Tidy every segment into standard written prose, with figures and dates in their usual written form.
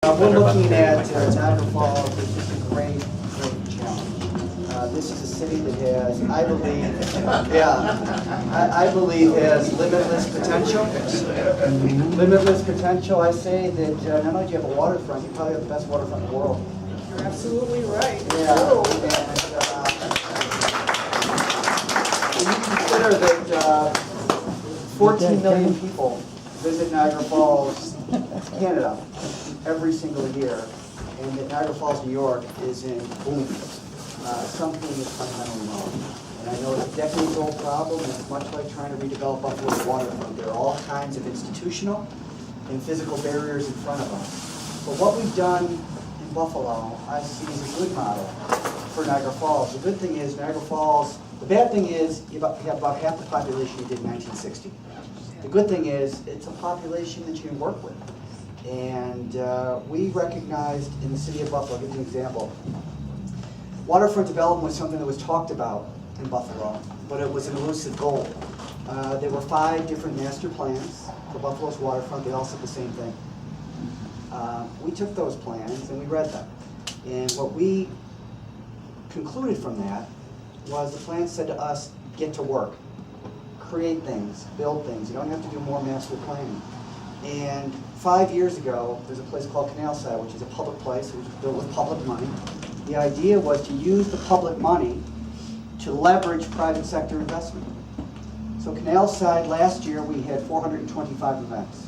We're looking at Niagara Falls, which is a great challenge. This is a city that has, I believe has limitless potential. Limitless potential. I say that not only do you have a waterfront, you probably have the best waterfront in the world. You're absolutely right. Yeah. And you consider that 14 million people visit Niagara Falls, Canada, every single year, and that Niagara Falls, New York is in boom. Something is fundamentally wrong. And I know it's a decades-old problem, and it's much like trying to redevelop Buffalo's waterfront. There are all kinds of institutional and physical barriers in front of us. But what we've done in Buffalo, I see as a good model for Niagara Falls. The good thing is Niagara Falls, the bad thing is you have about half the population you did in 1960. The good thing is it's a population that you can work with. And we recognized in the city of Buffalo, I'll give you an example. Waterfront development was something that was talked about in Buffalo, but it was an elusive goal. There were 5 different master plans for Buffalo's waterfront. They all said the same thing. We took those plans and we read them. And what we concluded from that was the plan said to us, get to work, create things, build things. You don't have to do more master planning. And 5 years ago, there's a place called Canalside, which is a public place. It was built with public money. The idea was to use the public money to leverage private sector investment. So Canalside, last year we had 425 events.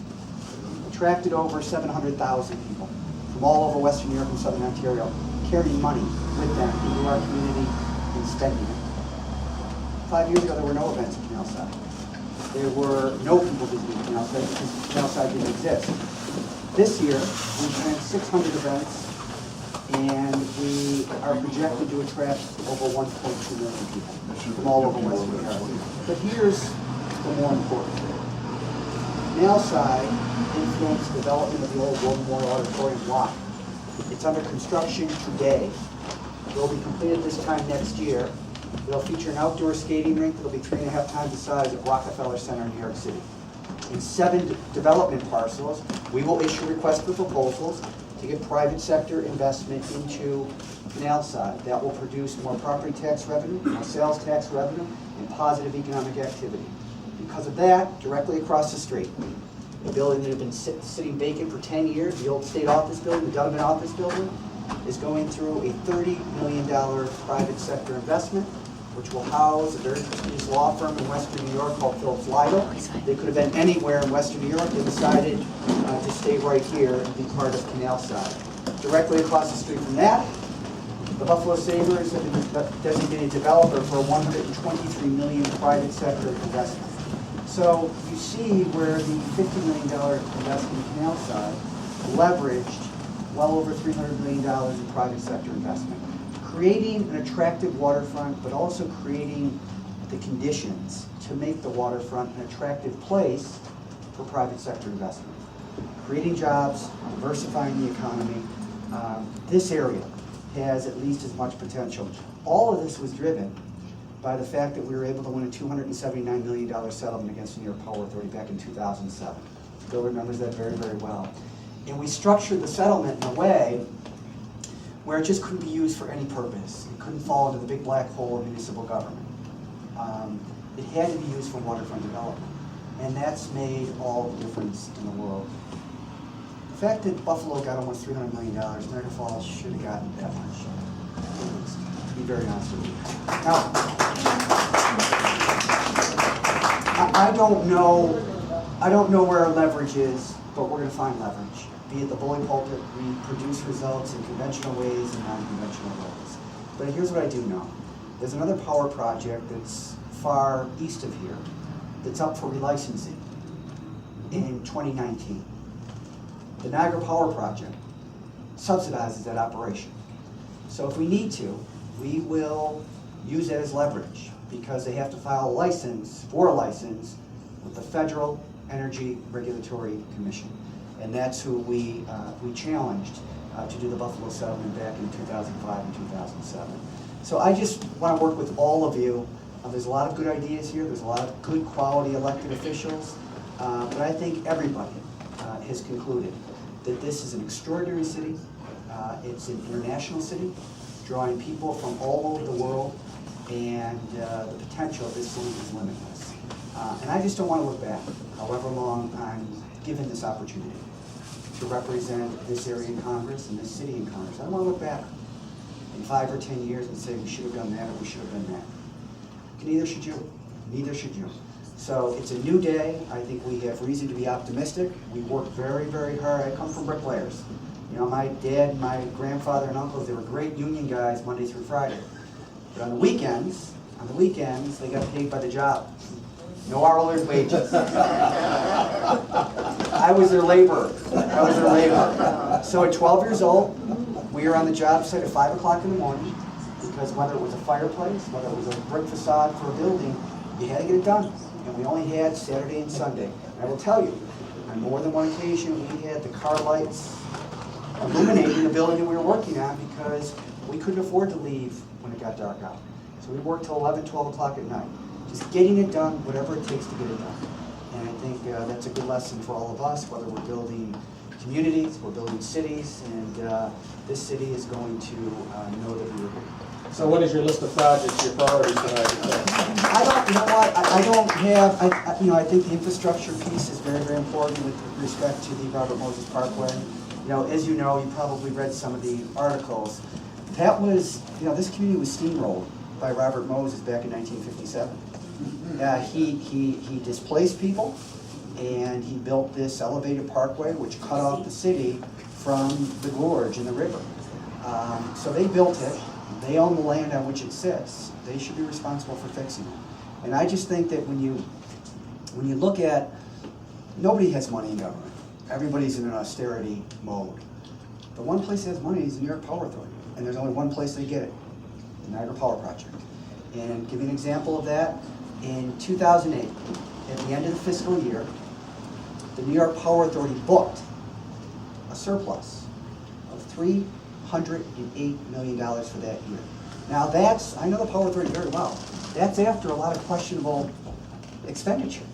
Attracted over 700,000 people from all over Western Europe and Southern Ontario, carrying money with them into our community and spending it. 5 years ago there were no events at Canalside. There were no people visiting Canalside because Canalside didn't exist. This year we planned 600 events, and we are projected to attract over 1.2 million people from all over Western Europe. But here's the more important thing. Canalside influenced the development of the old World Memorial Auditorium lot. It's under construction today. It will be completed this time next year. It'll feature an outdoor skating rink that'll be 3.5 times the size of Rockefeller Center in New York City. In 7 development parcels, we will issue requests for proposals to get private sector investment into Canalside. That will produce more property tax revenue, more sales tax revenue, and positive economic activity. Because of that, directly across the street, a building that had been sitting vacant for 10 years, the old state office building, the government office building, is going through a $30 million private sector investment, which will house a very prestigious law firm in Western New York called Phillips Lytle. They could have been anywhere in Western New York. They decided to stay right here and be part of Canalside. Directly across the street from that, the Buffalo Sabres have been designated developer for a $123 million private sector investment. So you see where the $50 million investment in Canalside leveraged well over $300 million in private sector investment, creating an attractive waterfront, but also creating the conditions to make the waterfront an attractive place for private sector investment. Creating jobs, diversifying the economy. This area has at least as much potential. All of this was driven by the fact that we were able to win a $279 million settlement against the New York Power Authority back in 2007. Bill remembers that very, very well. And we structured the settlement in a way where it just couldn't be used for any purpose. It couldn't fall into the big black hole of municipal government. It had to be used for waterfront development. And that's made all the difference in the world. The fact that Buffalo got almost $300 million, Niagara Falls should have gotten that much. To be very honest with you. Now, I don't know where our leverage is, but we're going to find leverage. Be it the bully pulpit, we produce results in conventional ways and non-conventional ways. But here's what I do know. There's another power project that's far east of here that's up for relicensing in 2019. The Niagara Power Project subsidizes that operation. So if we need to, we will use that as leverage because they have to file a license with the Federal Energy Regulatory Commission. And that's who we challenged to do the Buffalo settlement back in 2005 and 2007. So I just want to work with all of you. There's a lot of good ideas here. There's a lot of good quality elected officials. But I think everybody has concluded that this is an extraordinary city. It's an international city, drawing people from all over the world, and the potential of this city is limitless. And I just don't want to look back, however long I'm given this opportunity to represent this area in Congress and this city in Congress. I don't want to look back in 5 or 10 years and say we should have done that or we should have done that. Neither should you. Neither should you. So it's a new day. I think we have reason to be optimistic. We work very, very hard. I come from bricklayers. You know, my dad, my grandfather, and uncles, they were great union guys Monday through Friday. But on the weekends, they got paid by the job. No hourly wages. I was their laborer. So at 12 years old, we were on the job site at 5 o'clock in the morning, because whether it was a fireplace, whether it was a brick facade for a building, you had to get it done. And we only had Saturday and Sunday. And I will tell you, on more than one occasion, we had the car lights illuminating the building that we were working on because we couldn't afford to leave when it got dark out. So we worked till 11, 12 o'clock at night, just getting it done, whatever it takes to get it done. And I think that's a good lesson for all of us, whether we're building communities, we're building cities, and this city is going to know that we were here. So what is your list of projects, your priorities tonight? I don't, you know what, I don't have, I think the infrastructure piece is very, very important with respect to the Robert Moses Parkway. You know, as you know, you probably read some of the articles. That was, this community was steamrolled by Robert Moses back in 1957. He displaced people, and he built this elevated parkway which cut off the city from the gorge and the river. So they built it. They own the land on which it sits. They should be responsible for fixing it. And I just think that when you look at, nobody has money in government. Everybody's in an austerity mode. The one place that has money is the New York Power Authority, and there's only one place they get it, the Niagara Power Project. And give you an example of that, in 2008, at the end of the fiscal year, the New York Power Authority booked a surplus of $308 million for that year. Now that's, I know the Power Authority very well, that's after a lot of questionable expenditures.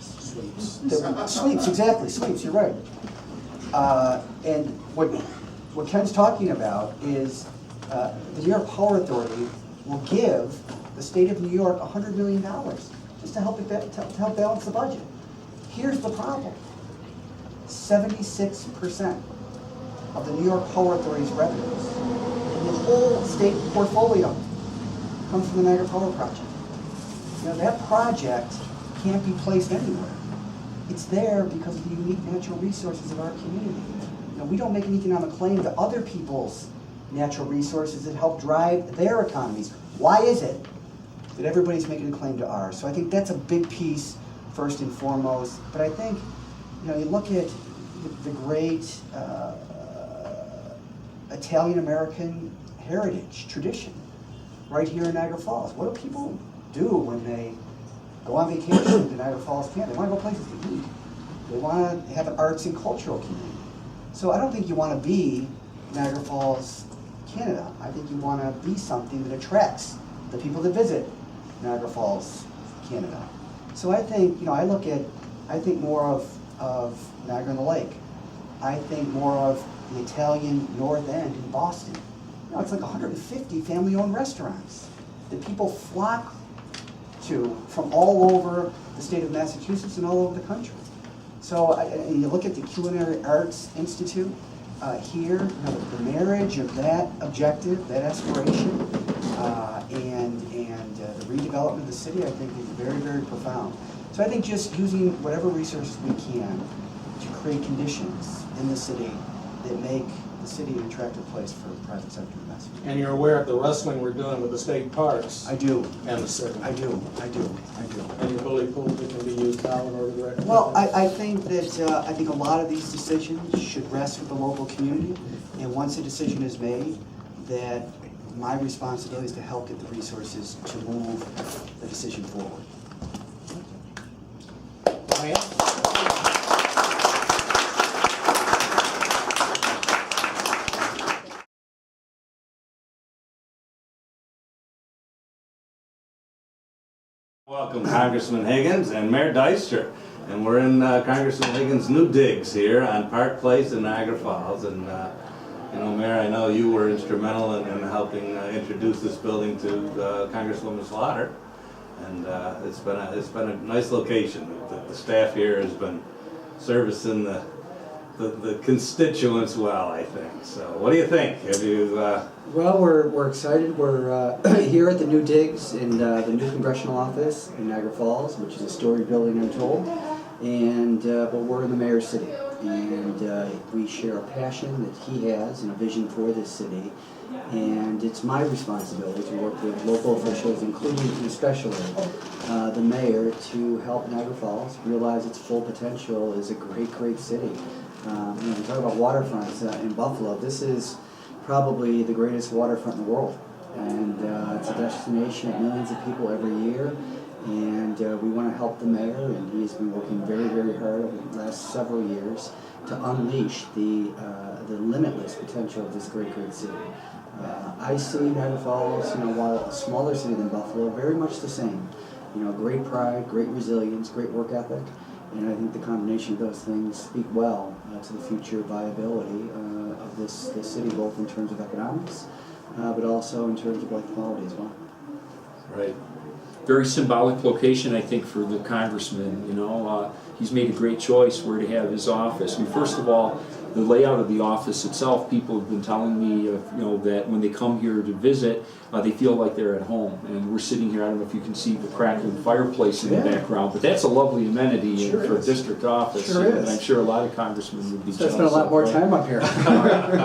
Sweeps, exactly, sweeps, you're right. And what Ken's talking about is the New York Power Authority will give the state of New York $100 million just to help balance the budget. Here's the problem. 76% of the New York Power Authority's revenues in the whole state portfolio comes from the Niagara Power Project. That project can't be placed anywhere. It's there because of the unique natural resources of our community. We don't make an economic claim to other people's natural resources that help drive their economies. Why is it that everybody's making a claim to ours? So I think that's a big piece, first and foremost. But I think, you look at the great Italian-American heritage, tradition, right here in Niagara Falls. What do people do when they go on vacation to Niagara Falls, Canada? They want to go places to eat. They want to have an arts and cultural community. So I don't think you want to be Niagara Falls, Canada. I think you want to be something that attracts the people that visit Niagara Falls, Canada. So I think, I think more of Niagara on the Lake. I think more of the Italian North End in Boston. It's like 150 family-owned restaurants that people flock to from all over the state of Massachusetts and all over the country. So and you look at the Culinary Arts Institute here, the marriage of that objective, that aspiration, and the redevelopment of the city, I think is very, very profound. So I think just using whatever resources we can to create conditions in the city that make the city an attractive place for private sector investment. And you're aware of the wrestling we're doing with the state parks? I do. And the city? I do. And you believe that can be used now in order to recommend? Well, I think that I think a lot of these decisions should rest with the local community, and once a decision is made, that my responsibility is to help get the resources to move the decision forward. Welcome Congressman Higgins and Mayor Deister. And we're in Congressman Higgins' new digs here on Park Place in Niagara Falls. And you know, Mayor, I know you were instrumental in helping introduce this building to Congresswoman Slaughter. And it's been a nice location. The staff here has been servicing the constituents well, I think. So what do you think? Have you? Well, we're excited. We're here at the new digs in the new congressional office in Niagara Falls, which is a story building, I'm told. And but we're in the mayor's city, and we share a passion that he has and a vision for this city. And it's my responsibility to work with local officials, including and especially the mayor, to help Niagara Falls realize its full potential as a great city. You know, we talk about waterfronts in Buffalo. This is probably the greatest waterfront in the world, and it's a destination of millions of people every year. And we want to help the mayor, and he has been working very hard over the last several years to unleash the limitless potential of this great city. I see Niagara Falls, you know, while a smaller city than Buffalo, very much the same. You know, great pride, great resilience, great work ethic, and I think the combination of those things speak well to the future viability of this city, both in terms of economics, but also in terms of life quality as well. Right. Very symbolic location, I think, for the congressman. You know, he's made a great choice where to have his office. I mean, first of all, the layout of the office itself, people have been telling me, you know, that when they come here to visit, they feel like they're at home. And we're sitting here, I don't know if you can see the crackling fireplace in the background, but that's a lovely amenity for a district office. Sure is. And I'm sure a lot of congressmen would be So I jealous spent a lot of, more right? time up here.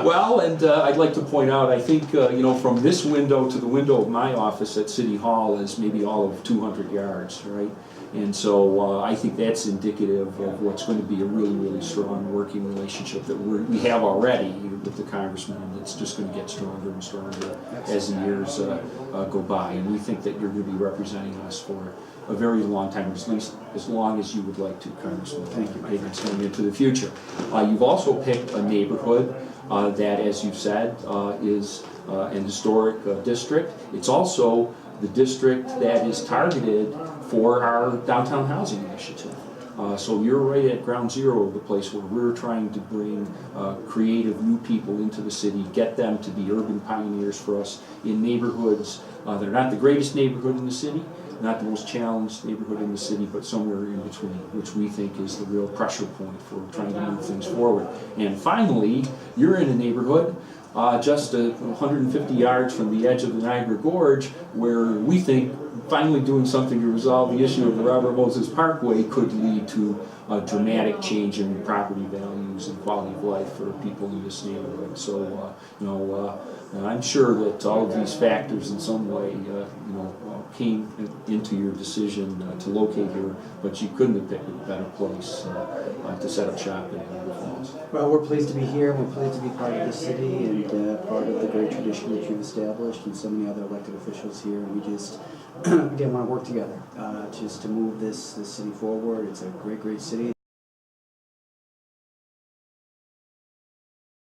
Well, and I'd like to point out, I think, you know, from this window to the window of my office at City Hall is maybe all of 200 yards, right? And so I think that's indicative of what's going to be a really strong working relationship that we have already with the congressman, and it's just going to get stronger and stronger as the years go by. And we think that you're going to be representing us for a very long time, at least as long as you would like to, Congressman. Thank you. Higgins, going into the future. You've also picked a neighborhood that, as you've said, is an historic district. It's also the district that is targeted for our downtown housing initiative. So you're right at ground zero of the place where we're trying to bring creative new people into the city, get them to be urban pioneers for us in neighborhoods that are not the greatest neighborhood in the city, not the most challenged neighborhood in the city, but somewhere in between, which we think is the real pressure point for trying to move things forward. And finally, you're in a neighborhood just 150 yards from the edge of the Niagara Gorge, where we think finally doing something to resolve the issue of the Robert Moses Parkway could lead to a dramatic change in property values and quality of life for people in this neighborhood. So, you know, I'm sure that all of these factors in some way, you know, came into your decision to locate here, but you couldn't have picked a better place to set up shop in Niagara Falls. Well, we're pleased to be here. We're pleased to be part of the city and part of the great tradition that you've established, and so many other elected officials here. And we just again want to work together just to move this city forward. It's a great city.